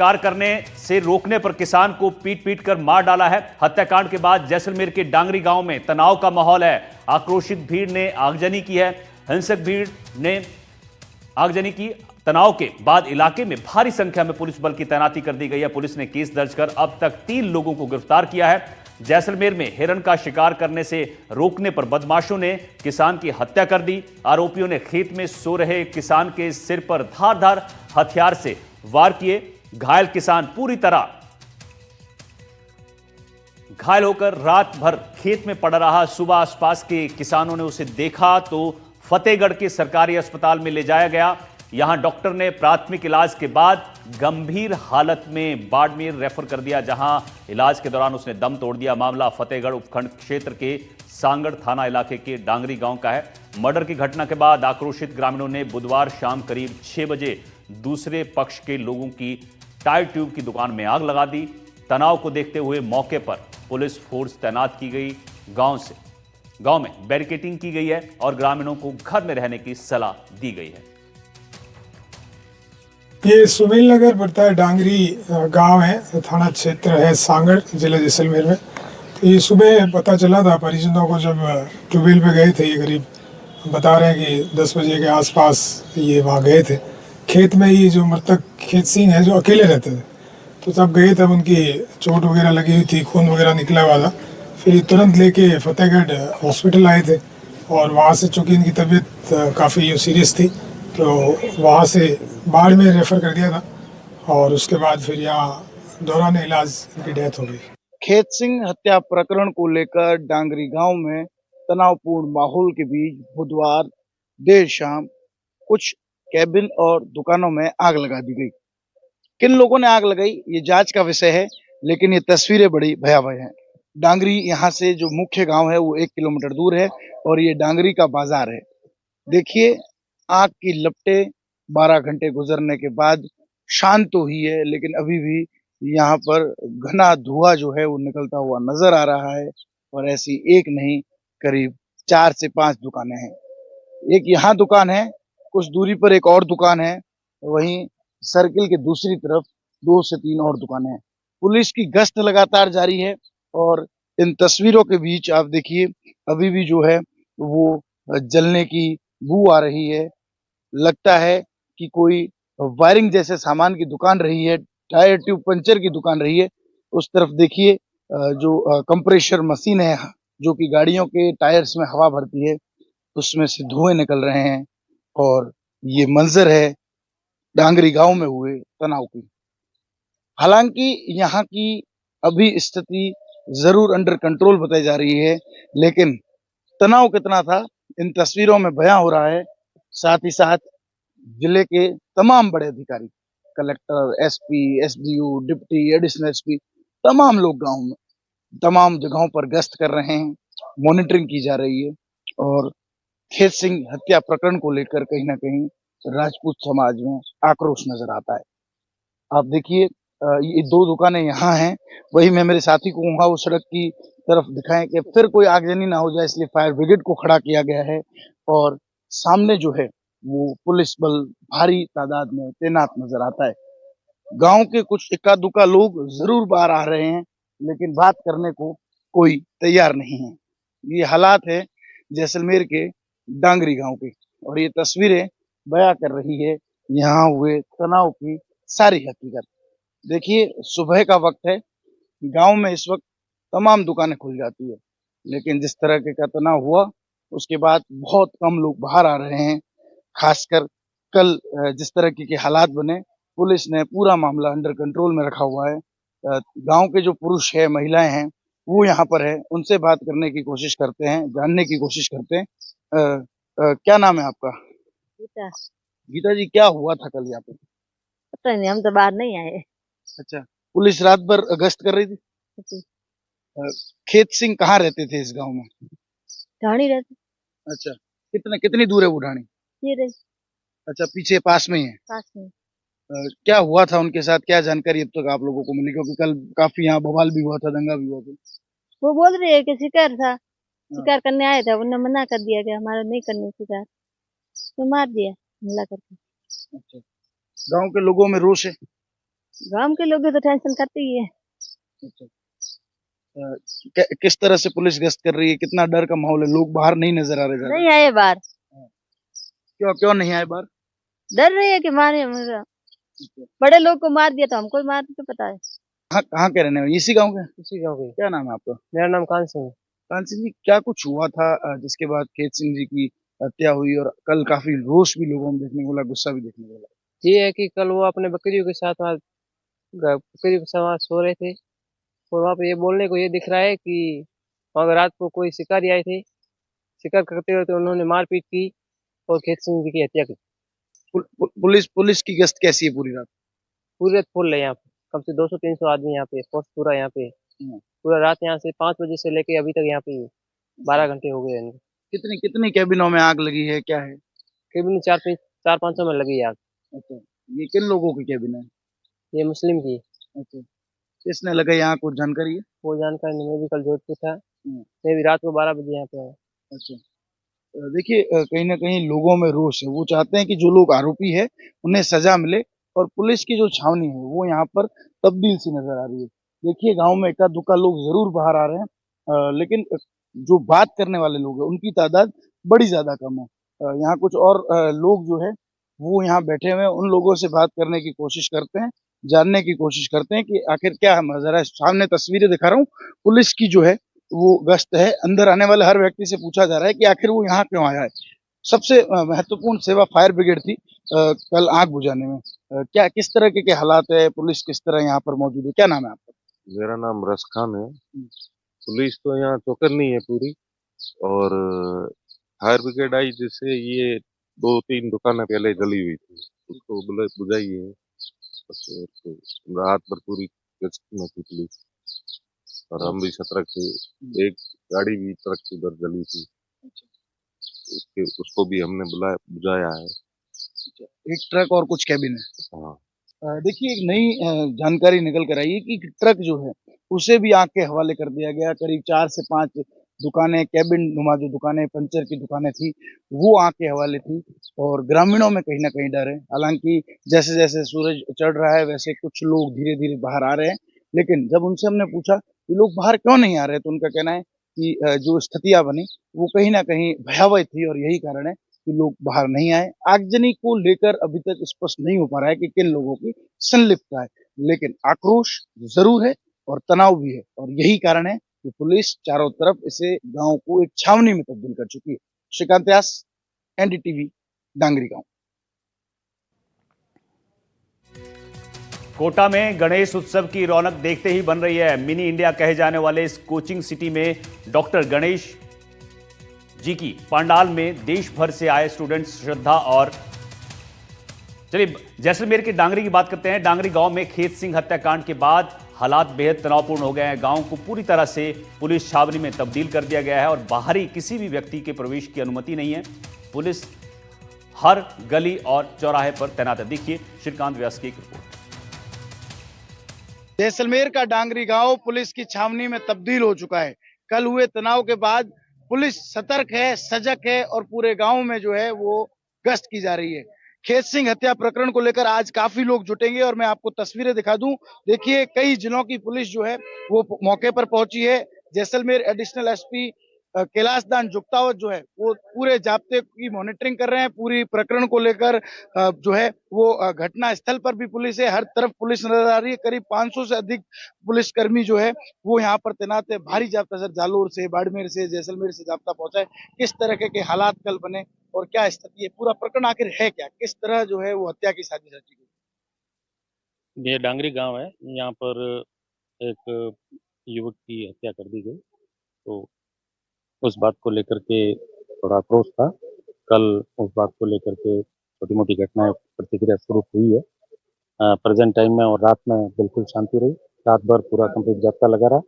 Car करने से रोकने पर किसान को पीट पीट कर मार डाला है। हत्याकांड के बाद जैसलमेर के डांगरी गांव में तनाव का माहौल है। आक्रोशित भीड़ ने आगजनी की है। हिंसक भीड़ ने आगजनी की। तनाव के बाद इलाके में भारी संख्या में पुलिस बल की तैनाती कर दी गई है। पुलिस ने केस दर्ज कर अब तक 3 लोगों को गिरफ्तार किया है। जैसलमेर में हिरण का शिकार करने से रोकने पर बदमाशों ने किसान की हत्या कर दी। आरोपियों ने खेत में सो रहे किसान के सिर पर धारदार हथियार से वार किए। घायल किसान पूरी तरह घायल होकर रात भर खेत में पड़ा रहा। सुबह आसपास के किसानों ने उसे देखा तो फतेहगढ़ के सरकारी अस्पताल में ले जाया गया। यहां डॉक्टर ने प्राथमिक इलाज के बाद गंभीर हालत में बाड़मेर रेफर कर दिया, जहां इलाज के दौरान उसने दम तोड़ दिया। मामला फतेहगढ़ उपखंड क्षेत्र के सांगड़ थाना इलाके के डांगरी गांव का है। मर्डर की घटना के बाद आक्रोशित ग्रामीणों ने बुधवार शाम करीब 6 बजे दूसरे पक्ष के लोगों की टायर ट्यूब की दुकान में आग लगा दी। तनाव को देखते हुए मौके पर पुलिस फोर्स तैनात की गई। गांव में बैरिकेडिंग की गई है और ग्रामीणों को घर में रहने की सलाह दी गई है। ये सुमेल नगर पड़ता है, डांगरी गांव है, थाना क्षेत्र है सांगड़, जिला जैसलमेर में। तो ये सुबह पता चला था परिजनों को, जब ट्यूबवेल पे गए थे। ये करीब बता रहे हैं कि 10 बजे के आसपास ये वहाँ गए थे। खेत में ये जो मृतक खेत सिंह है, जो अकेले रहते थे, तो तब गए, तब उनकी चोट वगैरह लगी हुई थी, खून वगैरह निकला हुआ था। फिर ये तुरंत लेके फतेहगढ़ हॉस्पिटल आए थे और वहाँ से चूँकि इनकी तबीयत काफ़ी सीरियस थी, तो वहाँ से बाड़मेर रेफर कर दिया था और उसके बाद फिर यहाँ दौरान इलाज इनकी डेथ हो गई। खेत सिंह हत्या प्रकरण को लेकर डांगरी गांव में तनावपूर्ण माहौल के बीच बुधवार देर शाम कुछ कैबिन और दुकानों में आग लगा दी गई। किन लोगों ने आग लगाई ये जांच का विषय है, लेकिन ये तस्वीरें बड़ी भयावह हैं। डांगरी यहाँ से जो मुख्य गांव है वो 1 किलोमीटर दूर है और ये डांगरी का बाजार है। देखिए, आग की लपटें 12 घंटे गुजरने के बाद शांत तो हुई है, लेकिन अभी भी यहाँ पर घना धुआं जो है वो निकलता हुआ नजर आ रहा है। और ऐसी एक नहीं, करीब 4 से 5 दुकानें हैं। एक यहाँ दुकान है, कुछ दूरी पर एक और दुकान है, वहीं सर्किल के दूसरी तरफ 2 से 3 और दुकानें हैं। पुलिस की गश्त लगातार जारी है और इन तस्वीरों के बीच आप देखिए, अभी भी जो है वो जलने की बू आ रही है। लगता है कि कोई वायरिंग जैसे सामान की दुकान रही है, टायर ट्यूब पंचर की दुकान रही है। उस तरफ देखिए, जो कंप्रेशर मशीन है, जो कि गाड़ियों के टायर्स में हवा भरती है, उसमें से धुएं निकल रहे हैं। और ये मंजर है डांगरी गांव में हुए तनाव की। हालांकि यहाँ की अभी स्थिति जरूर अंडर कंट्रोल बताई जा रही है, लेकिन तनाव कितना था इन तस्वीरों में बयां हो रहा है। साथ ही साथ जिले के तमाम बड़े अधिकारी, collector, SP, SDO, deputy, additional SP, तमाम लोग गांव में तमाम जगहों पर गश्त कर रहे हैं, मॉनिटरिंग की जा रही है। और खेत सिंह हत्या प्रकरण को लेकर कहीं ना कहीं राजपूत समाज में आक्रोश नजर आता है। आप देखिए, ये 2 दुकानें यहाँ हैं। वही मैं मेरे साथी को कहूँगा वो सड़क की तरफ दिखाएं कि फिर कोई आगजनी ना हो जाए, इसलिए फायर ब्रिगेड को खड़ा किया गया है। और सामने जो है वो पुलिस बल भारी तादाद में तैनात नजर आता है। गांव के कुछ इक्का दुक्का लोग जरूर बाहर आ रहे हैं, लेकिन बात करने को कोई तैयार नहीं है। ये हालात है जैसलमेर के डांगरी गांव के, और ये तस्वीरें बयां कर रही है यहाँ हुए तनाव की सारी हकीकत। देखिए, सुबह का वक्त है, गांव में इस वक्त तमाम दुकानें खुल जाती है, लेकिन जिस तरह का तनाव हुआ उसके बाद बहुत कम लोग बाहर आ रहे हैं। खासकर कल जिस तरह के हालात बने, पुलिस ने पूरा मामला अंडर कंट्रोल में रखा हुआ है। गांव के जो पुरुष है, महिलाएं हैं, वो यहाँ पर है, उनसे बात करने की कोशिश करते हैं, जानने की कोशिश करते हैं। क्या नाम है आपका? गीता। गीता जी, क्या हुआ था कल यहाँ पे? पता नहीं, हम तो बाहर नहीं आए। अच्छा, पुलिस रात भर गश्त कर रही थी। अच्छा, खेत सिंह कहाँ रहते थे इस गांव में? ढाणी रहते। अच्छा, कितनी दूर है वो ढाणी? ये रही अच्छा, पीछे पास में ही है। पास में। क्या हुआ था उनके साथ, क्या जानकारी अब तक आप लोगों को मिली? क्योंकि कल काफी यहाँ बवाल भी हुआ था, दंगा भी हुआ था। वो बोल रही है कि शिकार था, हाँ। शिकार करने आए थे, उन्होंने मना कर दिया कि हमारा नहीं करने शिकार, तो मार दिया हमला करके। अच्छा, गांव के लोगों में रोष है? गांव के लोग भी तो टेंशन करते ही है। किस तरह से पुलिस गश्त कर रही है, कितना डर का माहौल है, लोग बाहर नहीं नजर आ रहे ज्यादा? नहीं आए बाहर, क्यों क्यों नहीं आए बाहर? डर रहे हैं कि मारे बड़े लोग को मार दिया तो हमको ही मार तो पता है। कहाँ कहाँ के रहने वाले? इसी गांव के? इसी गाँव के। क्या नाम है आपका? मेरा नाम कान सिंह है। कांसी जी, क्या कुछ हुआ था जिसके बाद खेत सिंह जी की हत्या हुई और कल काफी रोष भी लोगों में देखने को मिला, गुस्सा भी देखने को मिला? ये है कि कल वो अपने बकरियों के साथ वहाँ बकरियों के साथ सो रहे थे और वहाँ पे ये बोलने को ये दिख रहा है कि वहाँ रात को कोई शिकारी आए थे, शिकार करते हुए तो उन्होंने मारपीट की और खेत सिंह जी की हत्या की। पुलिस की गश्त कैसी है पूरी रात? पूरी रात फुल है यहाँ पे, कम से 200-300 आदमी यहाँ पे, फोर्स पूरा यहाँ पे। हम्म। पूरा रात यहाँ से 5 बजे से लेके अभी तक यहाँ पे 12 घंटे हो गए हैं। कितनी कितनी कैबिनों में आग लगी है, क्या है? करीबन 400-500 में लगी है आग। अच्छा, ये किन लोगों की कैबिन है? ये मुस्लिम की। अच्छा, किसने लगाई, यहाँ कुछ जानकारी है? वो जानकारी नहीं, मैं भी कल जोधपुर था, हम्म। मैं भी रात को 12 बजे यहाँ पे आया। अच्छा, देखिए कहीं ना कहीं लोगों में रोष है, वो चाहते हैं कि जो लोग आरोपी है उन्हें सजा मिले, और पुलिस की जो छावनी है वो यहाँ पर तब्दील सी नजर आ रही है। देखिए गांव में इक्का दुक्का लोग जरूर बाहर आ रहे हैं, लेकिन जो बात करने वाले लोग हैं उनकी तादाद बड़ी ज्यादा कम है। यहाँ कुछ और लोग जो है वो यहाँ बैठे हुए हैं, उन लोगों से बात करने की कोशिश करते हैं, जानने की कोशिश करते हैं कि आखिर क्या मंजर है। सामने तस्वीरें दिखा रहा हूँ पुलिस की जो है वो गश्त है, अंदर आने वाले हर व्यक्ति से पूछा जा रहा है कि आखिर वो यहाँ क्यों आया है। सबसे महत्वपूर्ण सेवा फायर ब्रिगेड थी कल आग बुझाने में। क्या किस तरह के हालात है, पुलिस किस तरह यहाँ पर मौजूद है, क्या नाम है आपका? मेरा नाम रस खान है। पुलिस तो यहाँ चौकन्नी है पूरी, और फायर ब्रिगेड आई जिससे ये 2-3 दुकानें पहले जली हुई थी, उसको बुझाई है। बस और तो रात भर पूरी गश्त में थी पुलिस, और हम भी सतर्क थे। एक गाड़ी भी ट्रक उधर जली थी, उसको भी हमने बुझाया है। एक ट्रक और कुछ कैबिन है। हाँ, देखिए एक नई जानकारी निकल कर आई है कि ट्रक जो है उसे भी आग के हवाले कर दिया गया। करीब 4 से 5 दुकानें, कैबिन नुमा जो दुकानें, पंचर की दुकानें थी, वो आग के हवाले थी, और ग्रामीणों में कहीं ना कहीं डर है। हालांकि जैसे जैसे सूरज चढ़ रहा है वैसे कुछ लोग धीरे धीरे बाहर आ रहे हैं, लेकिन जब उनसे हमने पूछा कि लोग बाहर क्यों नहीं आ रहे, तो उनका कहना है कि जो स्थितियां बनी वो कहीं ना कहीं भयावह थी, और यही कारण है कि लोग बाहर नहीं आए। आगजनी को लेकर अभी तक स्पष्ट नहीं हो पा रहा है कि किन लोगों की संलिप्तता है, लेकिन आक्रोश जरूर है और तनाव भी है, और यही कारण है कि पुलिस चारों तरफ इसे गांव को एक छावनी में तब्दील कर चुकी है। श्रीकांत व्यास, एनडीटीवी, डांगरी गांव। कोटा में गणेश उत्सव की रौनक देखते ही बन रही है। मिनी इंडिया कहे जाने वाले इस कोचिंग सिटी में डॉक्टर गणेश जी की पंडाल में देश भर से आए स्टूडेंट्स श्रद्धा और चलिए जैसलमेर के डांगरी की बात करते हैं। डांगरी गांव में खेत सिंह हत्याकांड के बाद हालात बेहद तनावपूर्ण हो गए हैं। गांव को पूरी तरह से पुलिस छावनी में तब्दील कर दिया गया है और बाहरी किसी भी व्यक्ति के प्रवेश की अनुमति नहीं है। पुलिस हर गली और चौराहे पर तैनात है। देखिए श्रीकांत व्यास की एक रिपोर्ट। जैसलमेर का डांगरी गांव पुलिस की छावनी में तब्दील हो चुका है। कल हुए तनाव के बाद पुलिस सतर्क है, सजग है, और पूरे गांव में जो है वो गश्त की जा रही है। खेत सिंह हत्या प्रकरण को लेकर आज काफी लोग जुटेंगे, और मैं आपको तस्वीरें दिखा दूं। देखिए कई जिलों की पुलिस जो है वो मौके पर पहुंची है। जैसलमेर एडिशनल एसपी कैलाश दान जुगतावत जो है वो पूरे जाब्ते की मॉनिटरिंग कर रहे हैं। पूरी प्रकरण को लेकर जो है वो घटना स्थल पर भी पुलिस है, हर तरफ पुलिस नजर आ रही है। करीब 500 से अधिक पुलिसकर्मी जो है वो यहाँ पर तैनात है। भारी जाब्ता सर जालोर से, बाड़मेर से, जैसलमेर से जाब्ता पहुंचा है। किस तरह के हालात कल बने और क्या स्थिति है, पूरा प्रकरण आखिर है क्या, किस तरह जो है वो हत्या की साजिश रची गई? ये डांगरी गांव है। यहाँ पर एक युवक की हत्या कर दी गई, तो उस बात को लेकर के थोड़ा आक्रोश था। कल उस बात को लेकर के छोटी मोटी घटनाएं, प्रतिक्रिया शुरू हुई है। प्रेजेंट टाइम में और रात में बिल्कुल शांति रही। रात भर पूरा कंप्लीट जाब्ता लगा रहा,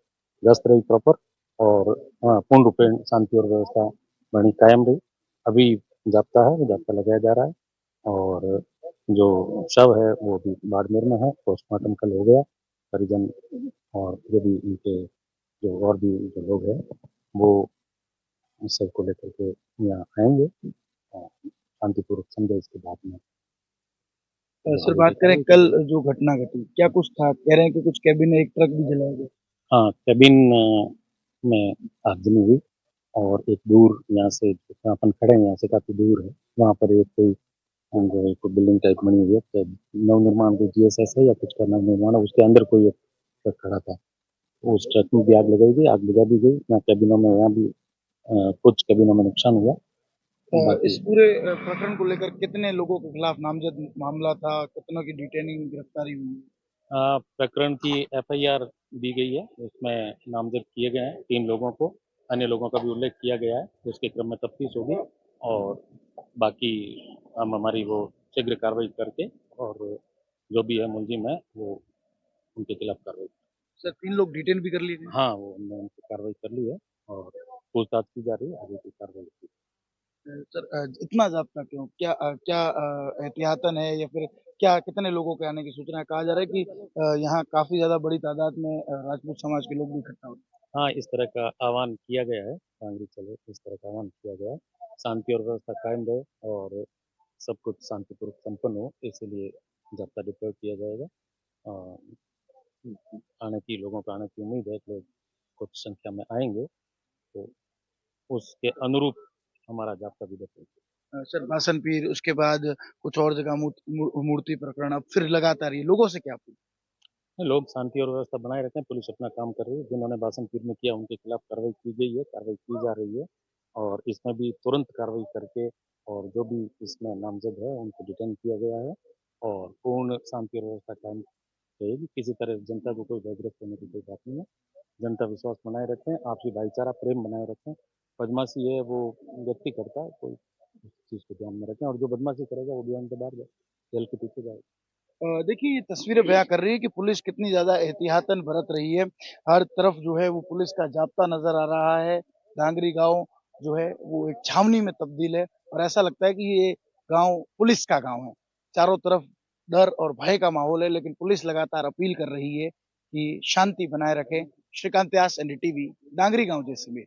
गश्त रही प्रॉपर, और पूर्ण रूप में शांति और व्यवस्था बनी कायम रही। अभी जाब्ता है, वो जाब्ता लगाया जा रहा है, और जो शव है वो भी बाड़मेर में है। पोस्टमार्टम कल हो गया। परिजन और जो भी उनके जो और भी जो लोग हैं वो इस सब को लेकर के यहाँ आएंगे और शांतिपूर्वक समझे इसके बाद में सर बात करें कल जो घटना घटी क्या कुछ था, कह रहे हैं कि कुछ कैबिन एक ट्रक भी जलाया गया। हाँ, कैबिन में आगजनी हुई और एक दूर यहाँ से जहाँ अपन खड़े हैं यहाँ से काफ़ी दूर है, वहाँ पर एक कोई जो एक बिल्डिंग टाइप बनी हुई है, शायद नवनिर्माण कोई जीएसएस है या कुछ का नवनिर्माण है, उसके अंदर कोई एक ट्रक खड़ा था। उस ट्रक में भी आग लगाई गई, आग लगा दी गई। यहाँ कैबिनों में यहाँ भी कुछ कैबिनों में नुकसान हुआ। इस पूरे प्रकरण को लेकर कितने लोगों के खिलाफ नामजद मामला था, कितनों की डिटेनिंग गिरफ्तारी हुई? प्रकरण की एफआईआर दी गई है, उसमें नामजद किए गए हैं 3 लोगों को, अन्य लोगों का भी उल्लेख किया गया है, उसके क्रम में तफ्तीश होगी और बाकी हम हमारी वो शीघ्र कार्रवाई करके और जो भी है मुलजिम है वो उनके खिलाफ कार्रवाई। सर 3 लोग डिटेन भी कर लिए गए। हाँ, वो हमने उन पे कार्रवाई कर ली है और पूछताछ की जा रही है, आगे की कार्रवाई होगी। सर इतना ज़ाब्ता क्यों? क्या एहतियातन है या फिर क्या कितने लोगों के आने की सूचना है? कहा जा रहा है कि यहाँ काफ़ी ज़्यादा बड़ी तादाद में राजपूत समाज के लोग भी इकट्ठा हुए। हाँ, इस तरह का आह्वान किया गया है, कांग्रेस चले, इस तरह का आह्वान किया गया है, शांति और व्यवस्था कायम रहे और सब कुछ शांतिपूर्वक संपन्न हो, इसीलिए जाब्ता डिप्लॉय किया जाएगा। अ, आने की लोगों का आने की उम्मीद है, लोग कुछ संख्या में आएँगे, तो उसके अनुरूप हमारा जाब्ता भी डिप्लॉय। सर भाषण पीर उसके बाद कुछ और जगह मूर्ति प्रकरण अब फिर लगातार ये लोगों से क्या अपील? लोग शांति और व्यवस्था बनाए रखें, पुलिस अपना काम कर रही है, जिन्होंने बासनपुर में किया उनके खिलाफ कार्रवाई की गई है, कार्रवाई की जा रही है और इसमें भी तुरंत कार्रवाई करके और जो भी इसमें नामजद है उनको डिटेन किया गया है और पूर्ण शांति और व्यवस्था कायम रहेगी। किसी तरह जनता को कोई भयग्रस्त होने की कोई बात नहीं है। जनता विश्वास बनाए रखें, आपसी भाईचारा प्रेम बनाए रखें। बदमाशी है वो व्यक्ति करता है, कोई इस चीज़ को ध्यान में रखें और जो बदमाशी करेगा वो बयान के बाहर जाए, जेल के पीछे जाए। देखिए ये तस्वीरें बयां कर रही है कि पुलिस कितनी ज़्यादा एहतियातन बरत रही है। हर तरफ जो है वो पुलिस का जाब्ता नज़र आ रहा है। डांगरी गाँव जो है वो एक छावनी में तब्दील है और ऐसा लगता है कि ये गाँव पुलिस का गाँव है। चारों तरफ डर और भय का माहौल है लेकिन पुलिस लगातार अपील कर रही है कि शांति बनाए रखें। श्रीकांत व्यास, एनडीटीवी, डांगरी गाँव जैसलमेर।